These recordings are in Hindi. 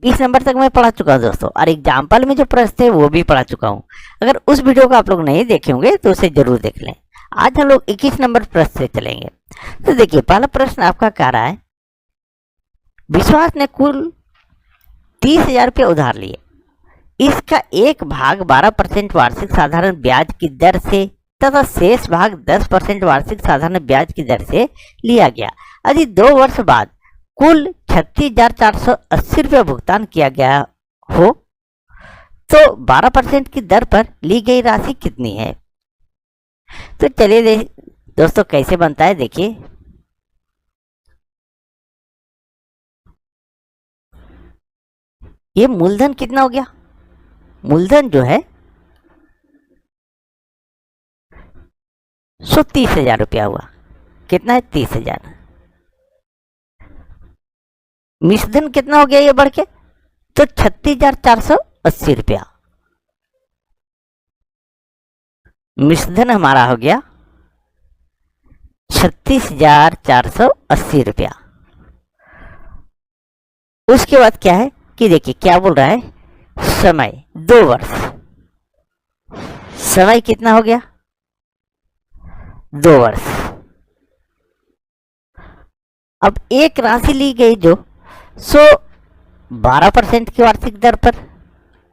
20 नंबर तक मैं पढ़ा चुका हूँ दोस्तों, और एग्जाम्पल में जो प्रश्न थे वो भी पढ़ा चुका हूँ। अगर उस वीडियो को आप लोग नहीं देखे होंगे तो उसे जरूर देख लें। आज हम लोग 21 नंबर प्रश्न से चलेंगे। तो देखिए, पहला प्रश्न आपका कह रहा है, विश्वास ने कुल 30,000 रुपये उधार लिए, इसका एक भाग 12% वार्षिक साधारण ब्याज की दर से तथा शेष भाग 10% वार्षिक साधारण ब्याज की दर से लिया गया। यदि 2 वर्ष बाद कुल 36,480 रुपये भुगतान किया गया हो तो 12% की दर पर ली गई राशि कितनी है? तो चलिए दोस्तों कैसे बनता है, देखिए। ये मूलधन कितना हो गया? मूलधन जो है 30,000 रुपया हुआ। कितना है? 30,000। मिश्रधन कितना हो गया ये बढ़ के? तो 36,480 रुपया। मिश्रधन हमारा हो गया 36,480 रुपया। उसके बाद क्या है कि देखिए क्या बोल रहा है, समय 2 वर्ष। समय कितना हो गया? 2 वर्ष। अब एक राशि ली गई जो 12% की वार्षिक दर पर,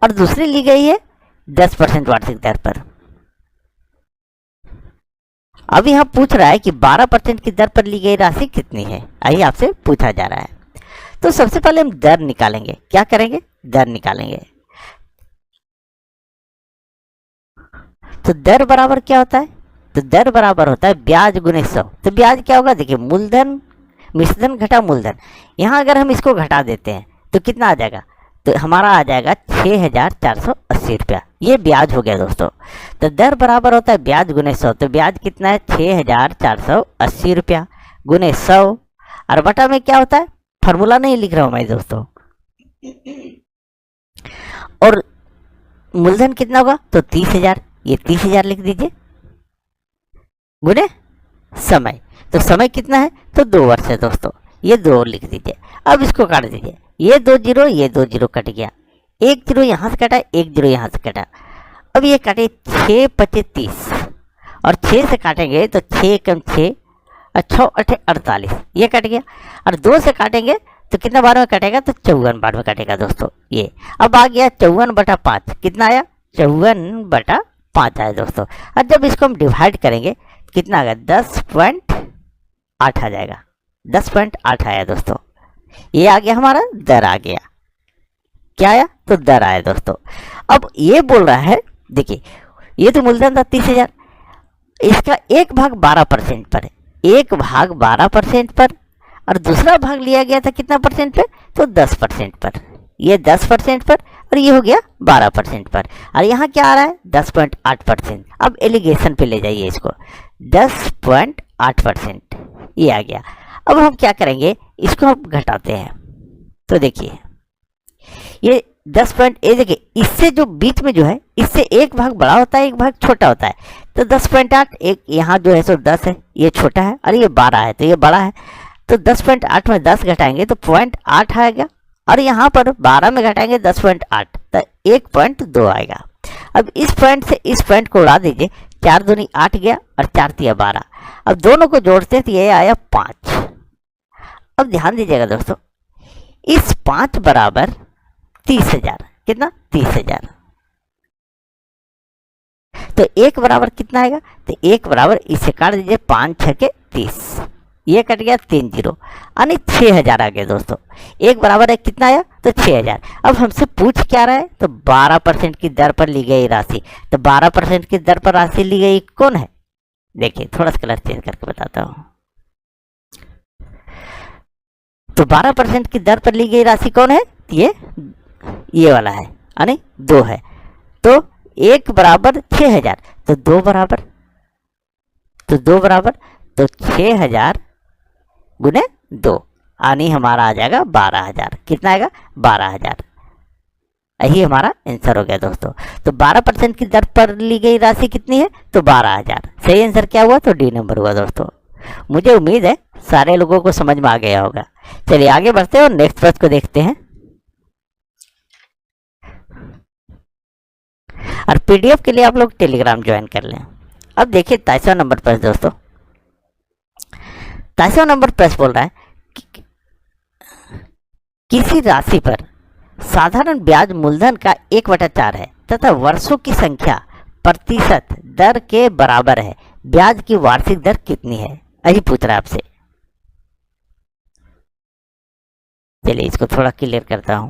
और दूसरी ली गई है 10% वार्षिक दर पर। अब यहां पूछ रहा है कि 12% की दर पर ली गई राशि कितनी है, यही आपसे पूछा जा रहा है। तो सबसे पहले हम दर निकालेंगे। क्या करेंगे? दर निकालेंगे। तो दर बराबर क्या होता है? तो दर बराबर होता है ब्याज गुने 100। तो ब्याज क्या होगा? देखिए, मूलधन मिश्रधन घटा मूलधन। यहाँ अगर हम इसको घटा देते हैं तो कितना आ जाएगा? तो हमारा आ जाएगा 6,480 रुपया। ये ब्याज हो गया दोस्तों। तो दर बराबर होता है ब्याज गुने 100। तो ब्याज कितना है? 6,480 रुपया गुने 100, और बटा में क्या होता है? फार्मूला नहीं लिख रहा हूं मैं दोस्तों। और मूलधन कितना होगा? तो 30,000। ये 30,000 लिख दीजिए गुने समय। तो समय कितना है? तो 2 वर्ष है दोस्तों। ये 2 लिख दीजिए। अब इसको काट दीजिए। ये 2 जीरो, ये 2 जीरो कट गया। 1 जीरो यहाँ से कटा, 1 जीरो यहाँ से कटा। अब ये काटे 6 25 30, और 6 से काटेंगे तो 6 कम 6 और 6 8 48, ये कट गया। और 2 से काटेंगे तो कितना बार में कटेगा? तो 54 बार में कटेगा दोस्तों ये। अब आ गया 54/5। कितना आया? 54/5 आया दोस्तों। और जब इसको हम डिवाइड करेंगे कितना आ गया? 10.8 आ जाएगा। 10.8 आया दोस्तों। ये आ गया हमारा दर आ गया। क्या आया? तो दर आया दोस्तों। अब ये बोल रहा है, देखिए ये तो मूलधन था 30,000, इसका एक भाग 12% पर है। एक भाग 12% पर, और दूसरा भाग लिया गया था कितना परसेंट पे? तो 10% पर। ये 10% पर, और ये हो गया 12% पर। और यहाँ क्या आ रहा है? 10.8%। अब एलिगेशन पे ले जाइए इसको। 10.8% ये आ गया। अब हम क्या करेंगे? इसको हम घटाते हैं। तो देखिए ये 10 ये देखिए, इससे जो बीच में जो है, इससे एक भाग बड़ा होता है, एक भाग छोटा होता है। तो 10.8, एक यहाँ जो है सो 10 है, ये छोटा है, और ये 12 है, तो ये बड़ा है। तो 10.8 में 10 घटाएंगे तो 0.8 आएगा, और यहाँ पर 12 में घटाएंगे 10.8 तो 1.2 आएगा। अब इस पॉइंट से इस पॉइंट को उड़ा दीजिए। 4 दूनी 8 गया, और 4 तिया 12। अब दोनों को जोड़ते तो ये आया 5। अब ध्यान दीजिएगा दोस्तों, इस 5 बराबर 30,000। कितना? 30,000। तो 1 बराबर कितना आएगा? तो 1 बराबर, इसे काट दीजिए, 5 6 के 30, ये कट गया 3 जीरो, यानी 6,000 आ गया दोस्तों। 1 बराबर है कितना आया? तो 6,000। अब हमसे पूछ क्या रहा है? तो 12% की दर पर ली गई राशि। तो 12% की दर पर राशि ली गई कौन है? देखिए थोड़ा सा कलर चेंज करके बताता हूं। तो 12% की दर पर ली गई राशि कौन है? ये वाला है, यानी 2 है। तो 1 बराबर 6,000, तो 2 बराबर, तो 6,000 गुने 2, यानी हमारा आ जाएगा 12,000। कितना आएगा? 12,000। यही हमारा आंसर हो गया दोस्तों। तो 12% की दर पर ली गई राशि कितनी है? तो 12,000। सही आंसर क्या हुआ? तो डी नंबर हुआ दोस्तों। मुझे उम्मीद है सारे लोगों को समझ में आ गया होगा। चलिए आगे बढ़ते हैं और नेक्स्ट प्रश्न को देखते हैं। और पीडीएफ के लिए आप लोग टेलीग्राम ज्वाइन कर लें। अब देखिए 23वां नंबर प्रश्न दोस्तों, 23वां नंबर प्रश्न बोल रहा है किसी राशि पर साधारण ब्याज मूलधन का 1/4 है तथा वर्षों की संख्या प्रतिशत दर के बराबर है, ब्याज की वार्षिक दर कितनी है, यही पूछ रहा है आपसे। चलिए इसको थोड़ा क्लियर करता हूं।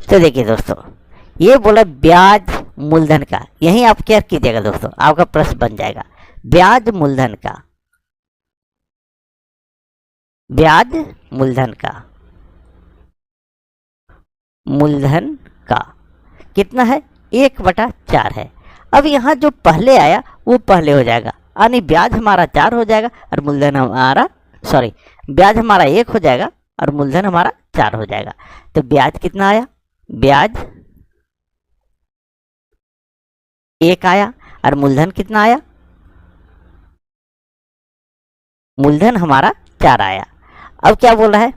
तो देखिए दोस्तों, ये बोला ब्याज मूलधन का, यही आप क्या कीजिएगा दोस्तों, आपका प्रश्न बन जाएगा ब्याज मूलधन का, ब्याज मूलधन का, मूलधन का कितना है 1/4 है। अब यहाँ जो पहले आया वो पहले हो जाएगा, यानी ब्याज हमारा 4 हो जाएगा और मूलधन हमारा ब्याज हमारा 1 हो जाएगा और मूलधन हमारा 4 हो जाएगा। तो ब्याज कितना आया, ब्याज 1 आया और मूलधन कितना आया, मूलधन हमारा 4 आया। अब क्या बोल रहा है,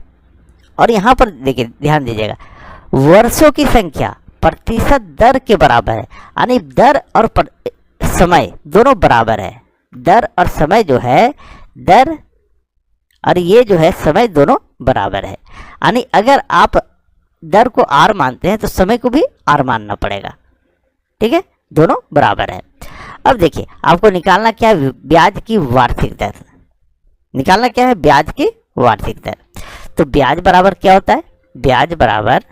और यहाँ पर देखिए ध्यान दीजिएगा, वर्षों की संख्या प्रतिशत दर के बराबर है, यानी दर और समय दोनों बराबर है। दर और समय जो है, दर और ये जो है समय दोनों बराबर है, यानी अगर आप दर को आर मानते हैं तो समय को भी आर मानना पड़ेगा, ठीक है, दोनों बराबर है। अब देखिए आपको निकालना क्या है, ब्याज की वार्षिक दर निकालना क्या है, ब्याज की वार्षिक दर। तो ब्याज बराबर क्या होता है, ब्याज बराबर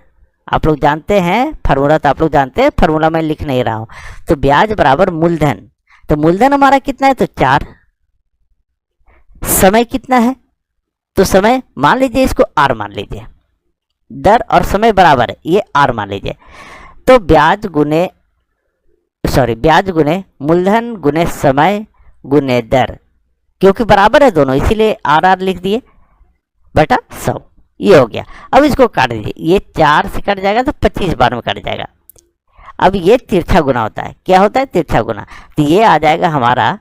आप लोग जानते हैं, फार्मूला तो आप लोग जानते हैं, फार्मूला मैं लिख नहीं रहा हूं। तो ब्याज बराबर मूलधन, तो मूलधन हमारा कितना है, तो 4। समय कितना है, तो समय मान लीजिए इसको आर मान लीजिए, दर और समय बराबर है, ये आर मान लीजिए। तो ब्याज गुने मूलधन गुने समय गुने दर, क्योंकि बराबर है दोनों इसीलिए आर आर लिख दिए बटा 100, ये हो गया। अब इसको काट दीजिए, ये 4 से कट जाएगा तो 25 बार में कट जाएगा। अब ये तिरछा गुना होता है, क्या होता है, तिरछा गुना। तो ये आ जाएगा हमारा,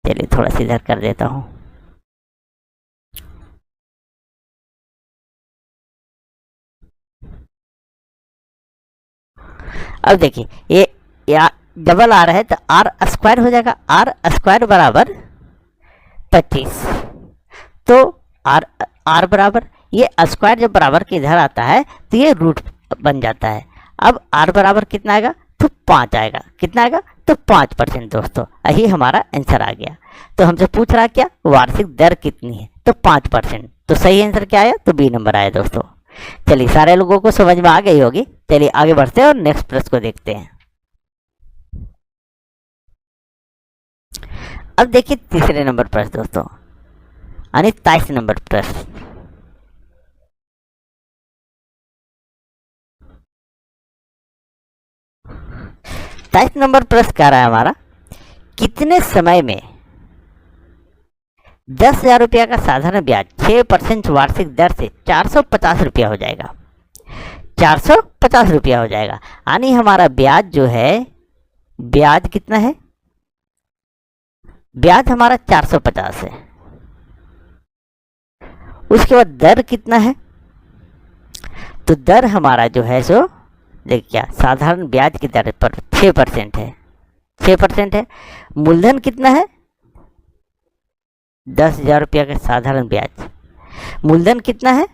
चलिए थोड़ा सा इधर कर देता हूं, अब देखिए ये या डबल आर है तो आर स्क्वायर हो जाएगा, आर स्क्वायर बराबर 25। तो आर बराबर ये स्क्वायर जब बराबर के इधर आता है तो ये रूट बन जाता है। अब आर बराबर कितना आएगा, तो 5 आएगा, कितना आएगा, तो 5% दोस्तों, यही हमारा आंसर आ गया। तो हमसे पूछ रहा क्या, वार्षिक दर कितनी है, तो 5%। तो सही आंसर क्या आया, तो बी नंबर आया दोस्तों। चलिए सारे लोगों को समझ में आ गई होगी। चलिए आगे बढ़ते हैं और नेक्स्ट प्रश्न को देखते हैं। अब देखिए तीसरे नंबर प्रश्न दोस्तों, यानी 23 नंबर प्रश्न। तेईस नंबर प्रश्न कह रहा है हमारा, कितने समय में 10,000 रुपया का साधारण ब्याज 6% वार्षिक दर से 450 रुपया हो जाएगा, 450 रुपया हो जाएगा। यानी हमारा ब्याज जो है, ब्याज कितना है, ब्याज हमारा 450 है। उसके बाद दर कितना है, तो दर हमारा जो है सो देखिए क्या, साधारण ब्याज की दर पर 6% है, 6% है। मूलधन कितना है, 10,000 रुपया का साधारण ब्याज, मूलधन कितना है,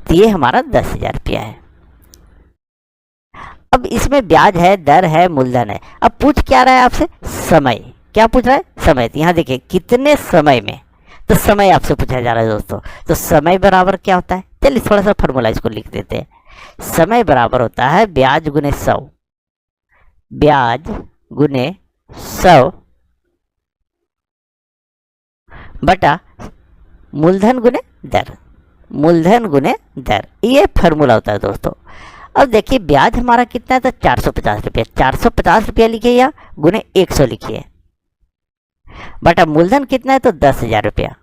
तो ये हमारा 10,000 रुपया है। अब इसमें ब्याज है, दर है, मूलधन है। अब पूछ क्या रहा है आपसे, समय, क्या पूछ रहा है, समय। तो यहाँ देखिए कितने समय में, तो समय आपसे पूछा जा रहा है दोस्तों। तो समय बराबर क्या होता है, चलिए थोड़ा सा फॉर्मूला इसको लिख देते हैं। समय बराबर होता है ब्याज गुने 100, ब्याज गुने 100 बटा मूलधन गुने दर, मूलधन गुने दर, ये फॉर्मूला होता है दोस्तों। अब देखिए ब्याज हमारा कितना है, तो 450 रुपया, 450 रुपया लिखिए या गुने 100 लिखिए, बटा मूलधन कितना है, तो 10,000 रुपया,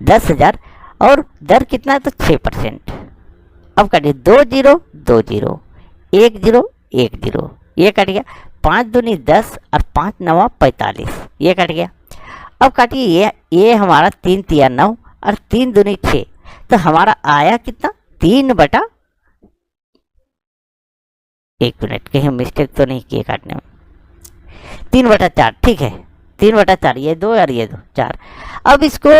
10,000, और दर कितना है, तो 6%। अब काटिए 2 0 2 0 1 0 1 0, ये कट गया, 5 दूनी 10 और 5 9 45, ये कट गया। अब काटिए, ये हमारा 3 तिया 9 और 3 दूनी 6, तो हमारा आया कितना 3/, 1 मिनट कहीं मिस्टेक तो नहीं किए काटने में, 3/4, ठीक है 3/4, ये 2 और ये 2 4। अब इसको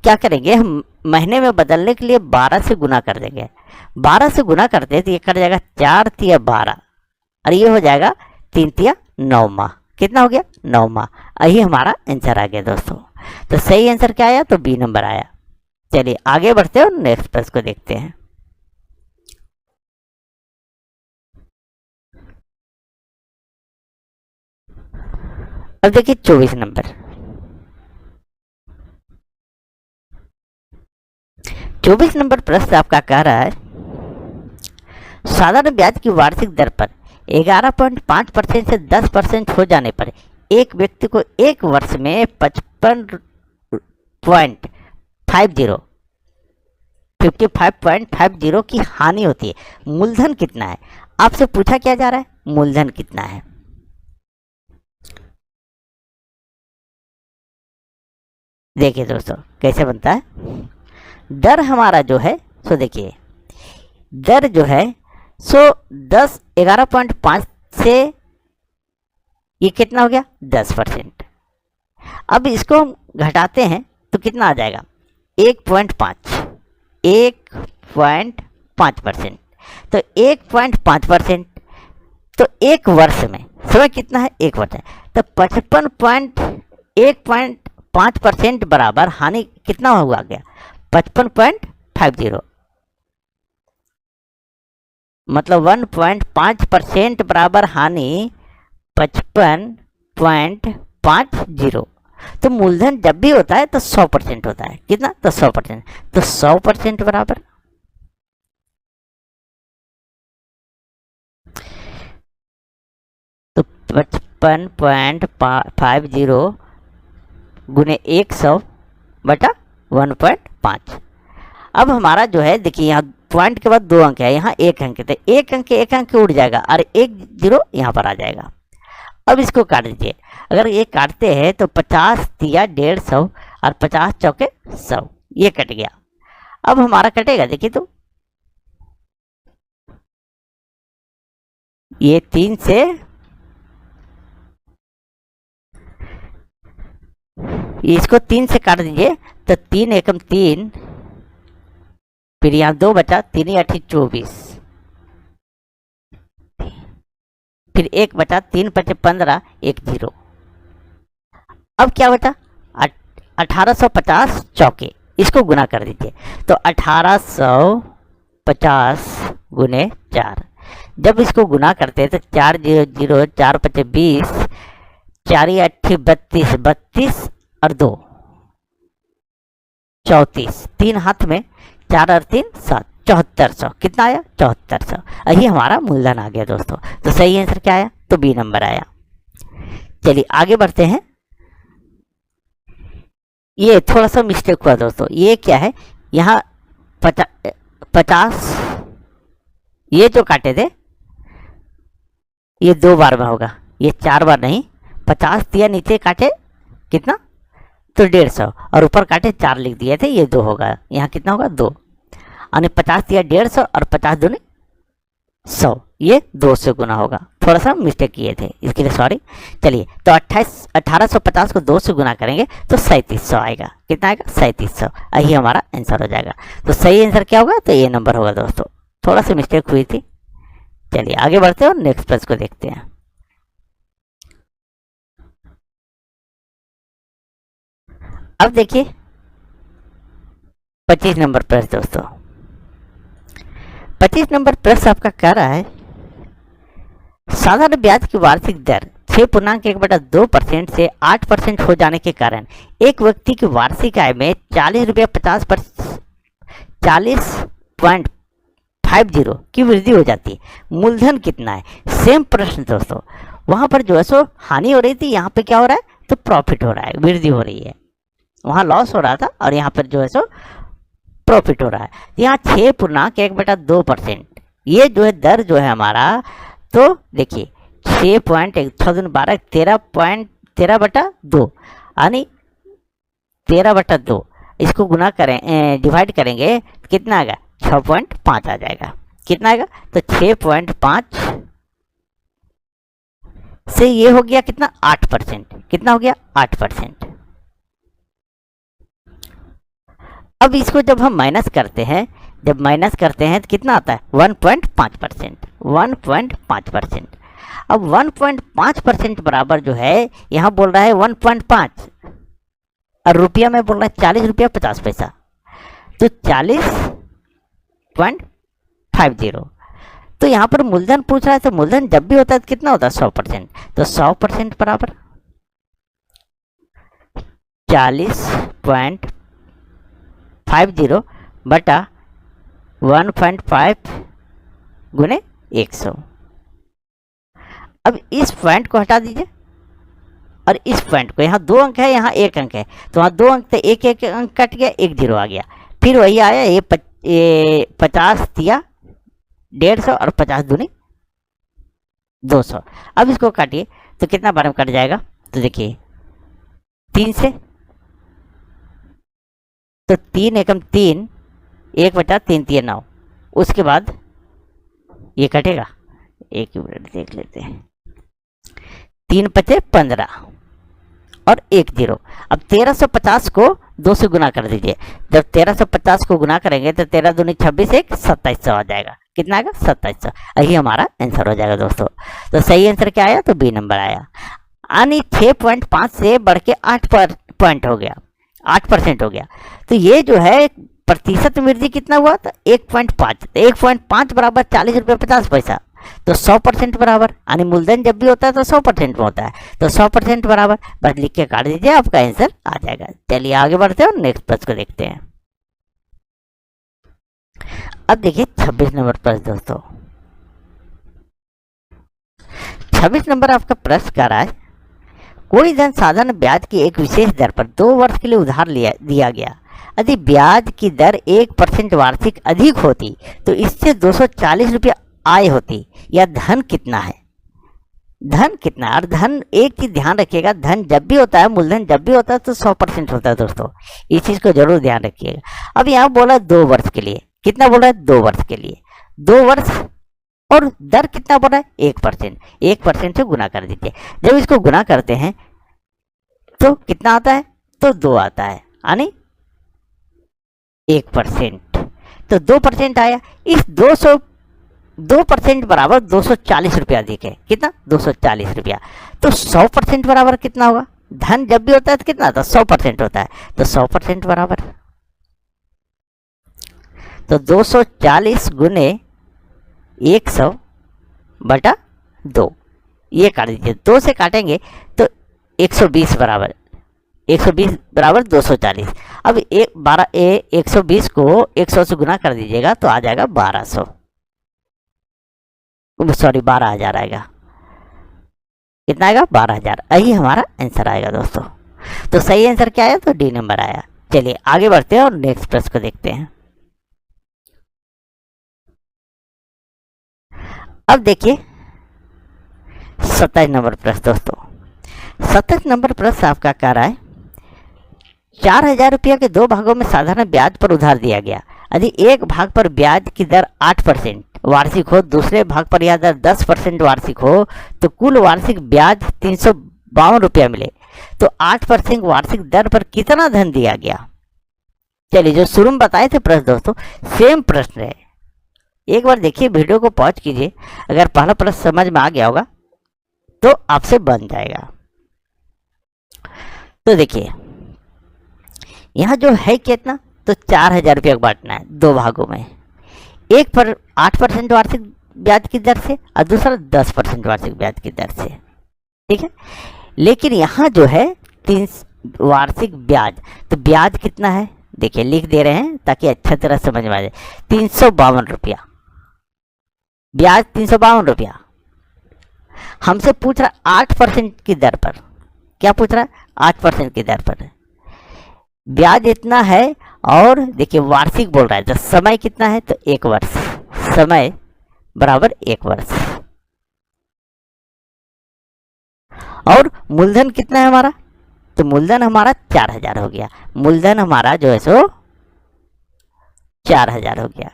क्या करेंगे हम, महीने में बदलने के लिए 12 से गुना कर देंगे। 12 से गुना करते हैं तो ये कट जाएगा 4 तिया 12 और ये हो जाएगा 3 तिया 9 माह। कितना हो गया 9 माह। यही हमारा आंसर आ गया दोस्तों। तो सही आंसर क्या आया, तो बी नंबर आया। चलिए आगे बढ़ते हैं और नेक्स्ट प्रश्न को देखते हैं। अब देखिए 24 नंबर। 24 नंबर प्रश्न आपका कह रहा है, साधारण ब्याज की वार्षिक दर पर 11.5% से 10% हो जाने पर एक व्यक्ति को एक वर्ष में 55.50 की हानि होती है। मूलधन कितना है, आपसे पूछा क्या जा रहा है, मूलधन कितना है। देखिए दोस्तों कैसे बनता है, दर हमारा जो है सो देखिए, दर जो है सो 11.5 से ये कितना हो गया 10%। अब इसको हम घटाते हैं तो कितना आ जाएगा 1.5%। तो 1.5%, तो एक वर्ष में समय कितना है, एक वर्ष है, तो 1.5% बराबर हानि कितना हुआ गया 55.50, मतलब 1.5% बराबर हानि 55.50। तो मूलधन जब भी होता है तो 100% होता है, कितना, तो 100%। तो 100% बराबर तो 55.50 गुने 100/1.5। अब हमारा जो है देखिए, यहाँ पॉइंट के बाद 2 अंक है, यहाँ 1 अंक, तो 1 अंक उड़ जाएगा और 1 0 यहाँ पर आ जाएगा। अब इसको काट दीजिए, अगर ये काटते हैं तो 50 तिया 150 और 50 चौके 100, ये कट गया। अब हमारा कटेगा देखिए, तो ये 3 से, इसको 3 से काट दीजिए तो 3 एकम 3, फिर यहाँ 2 बचा, 3 8 24, फिर 1 बचा, 3 5 15, 1 0। अब क्या बचा 1850 चौके, इसको गुना कर दीजिए तो 1850 गुने 4। जब इसको गुना करते हैं तो 4 0 0, 4 5 20, 4 8 32, 32 और 2 34, 3 हाथ में, 4 और 3 7, 7400। कितना आया 7400। यही हमारा मूलधन आ गया दोस्तों। तो सही आंसर क्या आया, तो बी नंबर आया। चलिए आगे बढ़ते हैं। ये थोड़ा सा मिस्टेक हुआ दोस्तों, ये क्या है, यहाँ 50 ये जो काटे थे ये 2 बार में होगा, ये 4 बार नहीं। 50 दिया नीचे काटे कितना, तो 150, और ऊपर काटे 4 लिख दिए थे, ये 2 होगा, यहाँ कितना होगा 2, यानी 50 दिया 150 और 50 दूनी 100, ये 2 से गुना होगा। थोड़ा सा मिस्टेक किए थे, इसके लिए सॉरी। चलिए तो 1850 को 2 से गुना करेंगे तो 3700 आएगा। कितना आएगा 3700। यही हमारा आंसर हो जाएगा। तो सही आंसर क्या होगा, तो ये नंबर होगा दोस्तों। थोड़ा सा मिस्टेक हुई थी। चलिए आगे बढ़ते हैं और नेक्स्ट प्रश्न को देखते हैं। अब देखिए 25 नंबर प्रश्न दोस्तों। 25 नंबर प्रश्न आपका कह रहा है, साधारण ब्याज की वार्षिक दर 6.1/2% से 8% हो जाने के कारण एक व्यक्ति की वार्षिक आय में 40 रुपये 40.50 की वृद्धि हो जाती है। मूलधन कितना है। सेम प्रश्न दोस्तों, वहां पर जो है सो हानि हो रही थी, यहाँ पे क्या हो रहा है, तो प्रॉफिट हो रहा है, वृद्धि हो रही है। वहां लॉस हो रहा था और यहाँ पर जो है सो प्रॉफिट हो रहा है। यहाँ 6.1/2%, ये जो है दर जो है हमारा, तो देखिए 6.1 6 12 13.13/2, यानी 13/2 इसको गुना करें, डिवाइड करेंगे तो कितना आएगा? 6.5 आ जाएगा। कितना आएगा? तो 6.5 से ये हो गया कितना? 8%। कितना हो गया? 8%। अब इसको जब हम माइनस करते हैं, तो कितना आता है? 1.5%। 1.5%। अब 1.5% बराबर जो है यहाँ बोल रहा है 1.5 और रुपया में बोल रहा है 40 रुपया 50 पैसा, तो 40.50। तो यहाँ पर मूलधन पूछ रहा है, तो मूलधन जब भी होता है तो कितना होता है? 100%। तो 100% बराबर 40.50 बटा 1.5 गुने 100। अब इस पॉइंट को हटा दीजिए और इस पॉइंट को, यहाँ 2 अंक है, यहाँ 1 अंक है, तो वहाँ 2 अंक थे, एक अंक कट गया, 1 0 आ गया। फिर वही आया, ये 50 दिया 150 और 50 दूनी 200। अब इसको काटिए तो कितना बार में कट जाएगा? तो देखिए 3 से, तो 3 एकम 3, 1/3 3 9। उसके बाद ये कटेगा, एक मिनट देख लेते हैं, 3 5 15 और 1 0। अब 1350 को 2 से गुना कर दीजिए। जब 1350 को गुना करेंगे तो 13 दूनी 26, 1 2700 आ जाएगा। कितना आएगा? 2700। यही हमारा आंसर हो जाएगा दोस्तों। तो सही आंसर क्या आया? तो बी नंबर आया। यानी 6.5 से बढ़ के 8% हो गया, 8% हो गया। तो ये जो है प्रतिशत वृद्धि कितना हुआ? तो 1.5। 1.5 बराबर 40 रुपये 50 पैसा, तो 100% बराबर, यानी मूलधन जब भी होता है तो 100% में होता है, तो 100% बराबर बस लिख के काट दीजिए, आपका आंसर आ जाएगा। चलिए आगे बढ़ते हैं और नेक्स्ट प्रश्न को देखते हैं। अब देखिए 26 नंबर प्रश्न दोस्तों। 26 नंबर आपका प्रश्न कर रहा है, कोई धन साधन ब्याज की एक विशेष दर पर 2 वर्ष के लिए उधार दिया गया। यदि ब्याज की दर 1% वार्षिक अधिक होती तो इससे 240 रुपया आय होती। यह धन कितना है? धन कितना? और धन, एक चीज ध्यान रखिएगा, धन जब भी होता है, मूलधन जब भी होता है तो 100% होता है दोस्तों, इस चीज को जरूर ध्यान रखिएगा। अब यहाँ बोला 2 वर्ष के लिए, कितना बोला है? 2 वर्ष के लिए, 2 वर्ष, और दर कितना बोला है? 1%। 1% से गुना कर दीजिए। जब इसको गुना करते हैं तो कितना आता है? तो 2 आता है, यानी 1%, तो 2% आया। इस 2% बराबर 240 रुपया अधिक है। कितना? 240 रुपया। तो 100% बराबर कितना होगा? धन जब भी होता है तो कितना आता है? 100% होता है, तो 100% बराबर, तो 240 गुने 100 बटा 2, ये काट दीजिए। 2 से काटेंगे तो 120 बराबर, 120 बराबर 240। अब 120 को 100 से गुना कर दीजिएगा तो आ जाएगा 1200, सॉरी 12,000 आएगा। कितना आएगा? 12,000। यही हमारा आंसर आएगा दोस्तों। तो सही आंसर क्या आया? तो डी नंबर आया। चलिए आगे बढ़ते हैं और नेक्स्ट प्रश्न को देखते हैं। अब देखिए 27 नंबर प्रश्न दोस्तों। 27 नंबर प्रश्न आपका कह रहा है, 4,000 रुपया के 2 भागों में साधारण ब्याज पर उधार दिया गया। यदि एक भाग पर ब्याज की दर 8% वार्षिक हो, दूसरे भाग पर यह दर 10% वार्षिक हो, तो कुल वार्षिक ब्याज 352 रुपया मिले, तो 8% वार्षिक दर पर कितना धन दिया गया? चलिए, जो शुरू में बताए थे प्रश्न दोस्तों, सेम प्रश्न है। एक बार देखिए, वीडियो को पॉज कीजिए, अगर पहला प्रश्न समझ में आ गया होगा तो आपसे बन जाएगा। तो देखिए यहाँ जो है कितना, तो 4,000 रुपया बांटना है 2 भागों में, एक पर 8% वार्षिक ब्याज की दर से और दूसरा 10% वार्षिक ब्याज की दर से, ठीक है। लेकिन यहाँ जो है 3 वार्षिक ब्याज, तो ब्याज कितना है देखिए, लिख दे रहे हैं ताकि अच्छा तरह समझ में आ जाए। 352 रुपया ब्याज, 352 रुपया। हमसे पूछ रहा 8% की दर पर, क्या पूछ रहा है? 8% की दर पर ब्याज इतना है, और देखिए वार्षिक बोल रहा है, तो समय कितना है? तो 1 वर्ष, समय बराबर 1 वर्ष, और मूलधन कितना है हमारा? तो मूलधन हमारा 4000 हो गया, मूलधन हमारा जो है सो 4000 हो गया।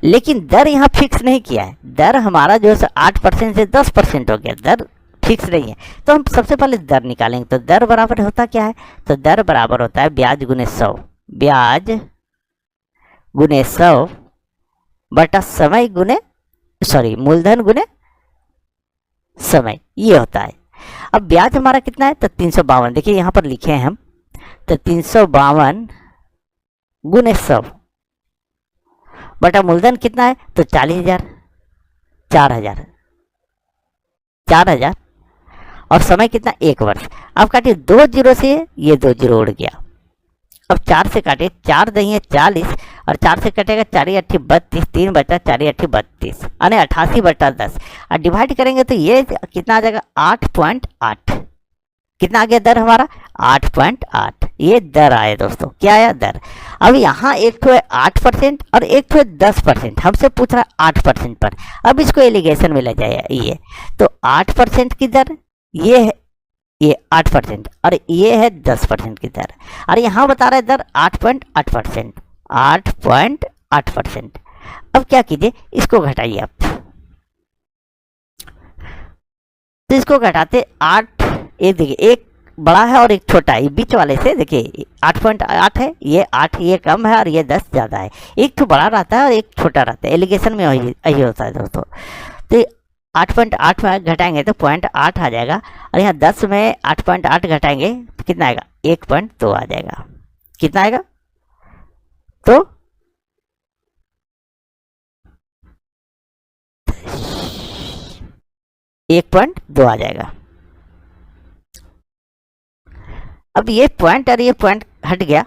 लेकिन दर यहाँ फिक्स नहीं किया है, दर हमारा जो है 8% से 10% हो गया, दर फिक्स नहीं है। तो हम सबसे पहले दर निकालेंगे। तो दर बराबर होता क्या है, तो दर बराबर होता है ब्याज गुने 100, ब्याज गुने 100 बटा समय गुने मूलधन गुने समय, ये होता है। अब ब्याज हमारा कितना है, तो 352, देखिए यहाँ पर लिखे हैं हम, तो 352 गुने 100 बटा मूलधन कितना है, तो 40,000, 4,000 और समय कितना, 1 वर्ष। अब काटिए 2 जीरो से, ये 2 जीरो उड़ गया। अब 4 से काटिए, 4 दही है 40 और 4 से कटेगा 4 8 32, 3 बचा 4 8 32 यानी 88 बटा 10 और डिवाइड करेंगे तो ये कितना आ जाएगा, 8.8। कितना आ गया दर हमारा, 8.8। ये दर आया दोस्तों, क्या आया, दर। अब यहाँ एक तो है 8% और एक तो है 10%, हमसे पूछ रहा है 8% पर। अब इसको एलिगेशन में ले जाए, ये तो 8% की दर, ये है, ये 8% और ये है 10% की दर, और यहाँ बता रहा है दर 8.8%, 8.8%। अब क्या कीजिए, इसको घटाइए आप, तो इसको घटाते 8, ये देखिए एक बड़ा है और एक छोटा है, बीच वाले से देखिए 8.8 है, ये 8 ये कम है और ये 10 ज़्यादा है, एक तो बड़ा रहता है और एक छोटा रहता है, एलिगेशन में यही होता है दोस्तों। तो 8.8 में घटाएंगे तो 0.8 आ जाएगा, और यहाँ 10 में 8.8 घटाएंगे तो कितना आएगा, 1.2 आ जाएगा। कितना आएगा, तो 1.2 आ जाएगा। अब ये पॉइंट और ये पॉइंट हट गया,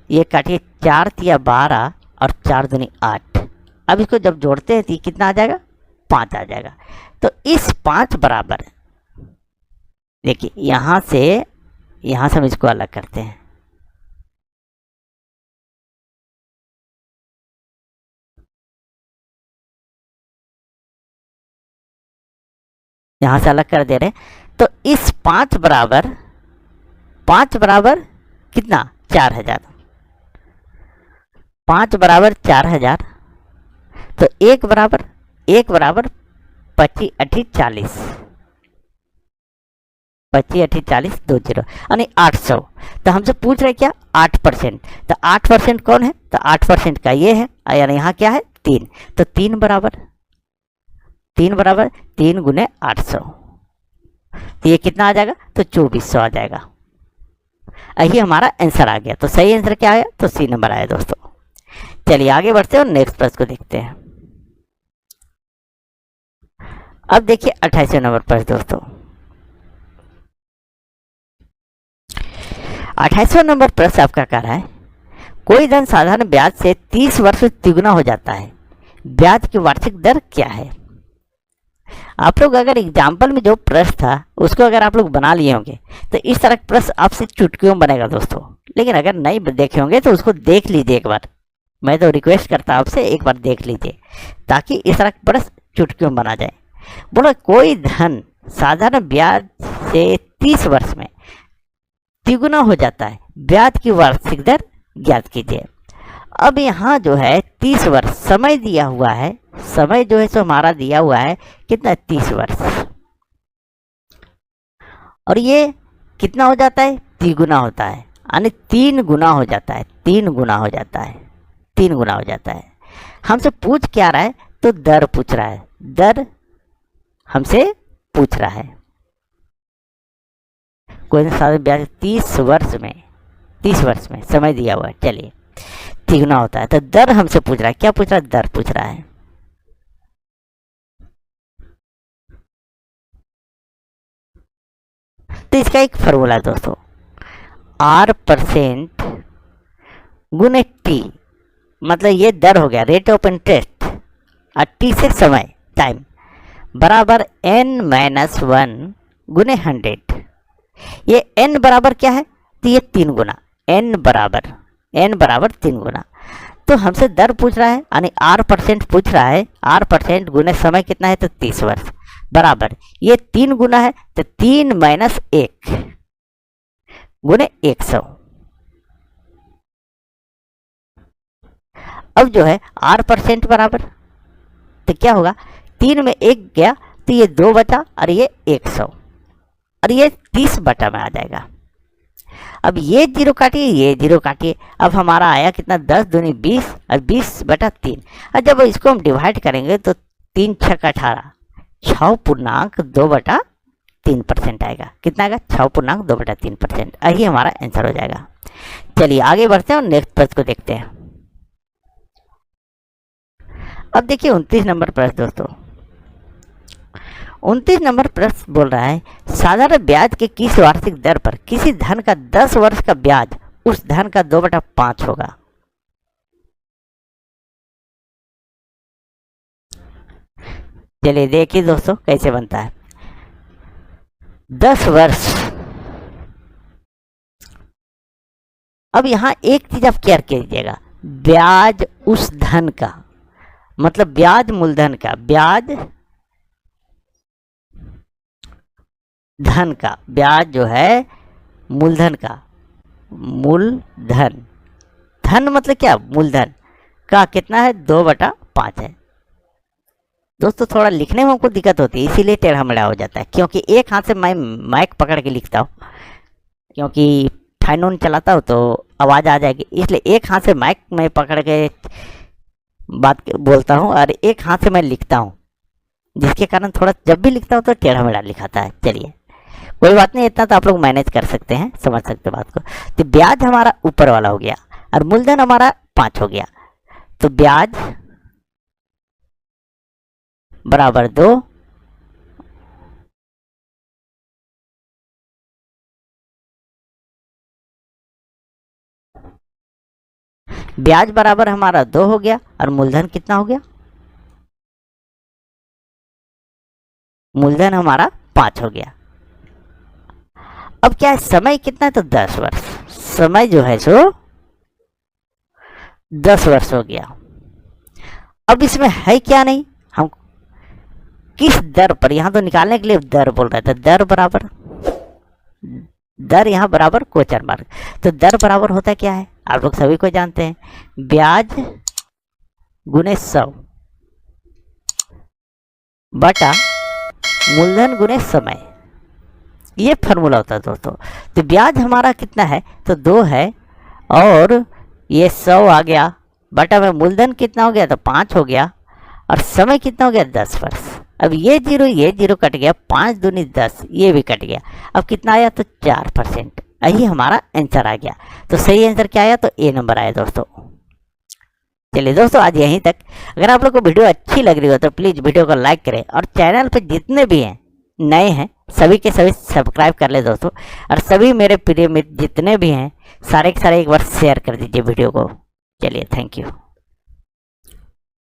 ये काटिए, 4 तिया 12 और 4 दूनी 8। अब इसको जब जोड़ते हैं तो कितना आ जाएगा, 5 आ जाएगा। तो इस 5 बराबर, देखिए यहाँ से हम इसको अलग करते हैं, यहाँ से अलग कर दे रहे हैं। तो इस 5 बराबर कितना, 4000, 5 बराबर 4000। तो 1 बराबर 25 8 40, 25 8 40 2 जीरो यानी 800। तो हमसे पूछ रहे क्या, 8%। तो 8% कौन है, तो 8% का ये है, यानी यहाँ क्या है, 3। तो 3 बराबर 3 गुने 800, तो ये कितना आ जाएगा, तो 2400 आ जाएगा। यही हमारा आंसर आ गया। तो सही आंसर क्या आया, तो सी नंबर आया दोस्तों। चलिए आगे बढ़ते हैं और नेक्स्ट प्रश्न को देखते हैं। अब देखिए 28वें नंबर प्रश्न दोस्तों। 28वां नंबर प्रश्न आपका कह रहा है, कोई धन साधारण ब्याज से 30 वर्ष में तिगुना हो जाता है, ब्याज की वार्षिक दर क्या है। आप लोग अगर एग्जाम्पल में जो प्रश्न था उसको अगर आप लोग बना लिए होंगे तो इस तरह का प्रश्न आपसे चुटकियों में बनेगा दोस्तों। लेकिन अगर नहीं देखे होंगे तो उसको देख लीजिए एक बार, मैं तो रिक्वेस्ट करता हूं आपसे एक बार देख लीजिए ताकि इस तरह का प्रश्न चुटकियों में बना जाए। बोलो कोई धन साधारण ब्याज से 30 वर्ष में तिगुना हो जाता है, ब्याज की वार्षिक दर ज्ञात कीजिए। अब यहाँ जो है 30 वर्ष समय दिया हुआ है, समय जो है सो हमारा दिया हुआ है कितना, 30 वर्ष, और ये कितना हो जाता है, तिगुना होता है, यानी 3 गुना हो जाता है, 3 गुना हो जाता है, 3 गुना हो जाता है। हमसे पूछ क्या रहा है, तो दर पूछ रहा है, दर हमसे पूछ रहा है। कोई साधारण ब्याज 30 वर्ष में समय दिया हुआ है, चलिए तिगुना होता है, तो दर हमसे पूछ रहा है, क्या पूछ रहा है, दर पूछ रहा है। तो इसका एक फॉर्मूला है दोस्तों, R% गुने T, मतलब ये दर हो गया रेट ऑफ इंटरेस्ट, और T से समय टाइम बराबर N-1 गुने 100। ये N बराबर क्या है, तो ये 3 गुना, N बराबर 3 गुना। तो हमसे दर पूछ रहा है यानी R% पूछ रहा है, R% गुने समय कितना है, तो 30 वर्ष बराबर ये 3 गुना है, तो 3 - 1 गुने 100। अब जो है R% बराबर, तो क्या होगा, 3 में 1 गया तो ये 2 बचा और ये 100 और ये 30 बटा में आ जाएगा। अब ये जीरो काटिए, ये जीरो काटिए, अब हमारा आया कितना, 10 दूनी 20 और 20/3। और जब इसको हम डिवाइड करेंगे तो 3 छक 18, 6.2/3% आएगा। कितना आएगा, 6.2/3%। यही हमारा आंसर हो जाएगा। चलिए आगे बढ़ते हैं और नेक्स्ट प्रश्न को देखते हैं। अब देखिए 29 नंबर प्रश्न दोस्तों। 29 नंबर प्रश्न बोल रहा है, साधारण ब्याज के किस वार्षिक दर पर किसी धन का 10 वर्ष का ब्याज उस धन का 2/5 होगा। चलिए देखिए दोस्तों कैसे बनता है। 10 वर्ष, अब यहां एक चीज आप केयर कीजिएगा, ब्याज उस धन का, मतलब ब्याज मूलधन का, ब्याज धन का, ब्याज जो है मूलधन का, मूलधन, धन मतलब क्या, मूलधन का कितना है, 2/5 है। दोस्तों थोड़ा लिखने में हमको दिक्कत होती है, इसीलिए टेढ़ा मेढ़ा हो जाता है, क्योंकि एक हाथ से मैं माइक पकड़ के लिखता हूँ, क्योंकि फैन ऑन चलाता हूँ तो आवाज़ आ जाएगी, इसलिए एक हाथ से माइक में पकड़ के बात बोलता हूँ और एक हाथ से मैं लिखता हूँ, जिसके कारण थोड़ा जब भी लिखता हूँ तो टेढ़ा मेढ़ा लिखाता है। चलिए कोई बात नहीं, इतना तो आप लोग मैनेज कर सकते हैं, समझ सकते हैं बात को। तो ब्याज हमारा ऊपर वाला हो गया और मूलधन हमारा 5 हो गया, तो ब्याज बराबर 2, ब्याज बराबर हमारा 2 हो गया और मूलधन कितना हो गया, मूलधन हमारा 5 हो गया। अब क्या है, समय कितना है, तो 10 वर्ष, समय जो है सो 10 वर्ष हो गया। अब इसमें है क्या नहीं, हम किस दर पर, यहां तो निकालने के लिए दर बोल रहे थे, दर बराबर, दर यहां बराबर क्वेश्चन मार्क, तो दर बराबर होता क्या है, आप लोग सभी को जानते हैं, ब्याज गुने 100 बटा मूलधन गुने समय, ये फॉर्मूला होता है दोस्तों। तो ब्याज हमारा कितना है, तो 2 है और ये 100 आ गया, बटा में मूलधन कितना हो गया, तो 5 हो गया और समय कितना हो गया, 10 वर्ष। अब ये जीरो कट गया, 5 दूनी 10, ये भी कट गया, अब कितना आया, तो 4%। यही हमारा आंसर आ गया। तो सही आंसर क्या आया, तो ए नंबर आया दोस्तों। चलिए दोस्तों आज यहीं तक। अगर आप लोग को वीडियो अच्छी लग रही हो तो प्लीज़ वीडियो को लाइक करें और चैनल पर जितने भी हैं नए हैं सभी के सभी सब्सक्राइब कर ले दोस्तों, और सभी मेरे प्रिय मित्र जितने भी हैं सारे के सारे एक बार शेयर कर दीजिए वीडियो को। चलिए थैंक यू।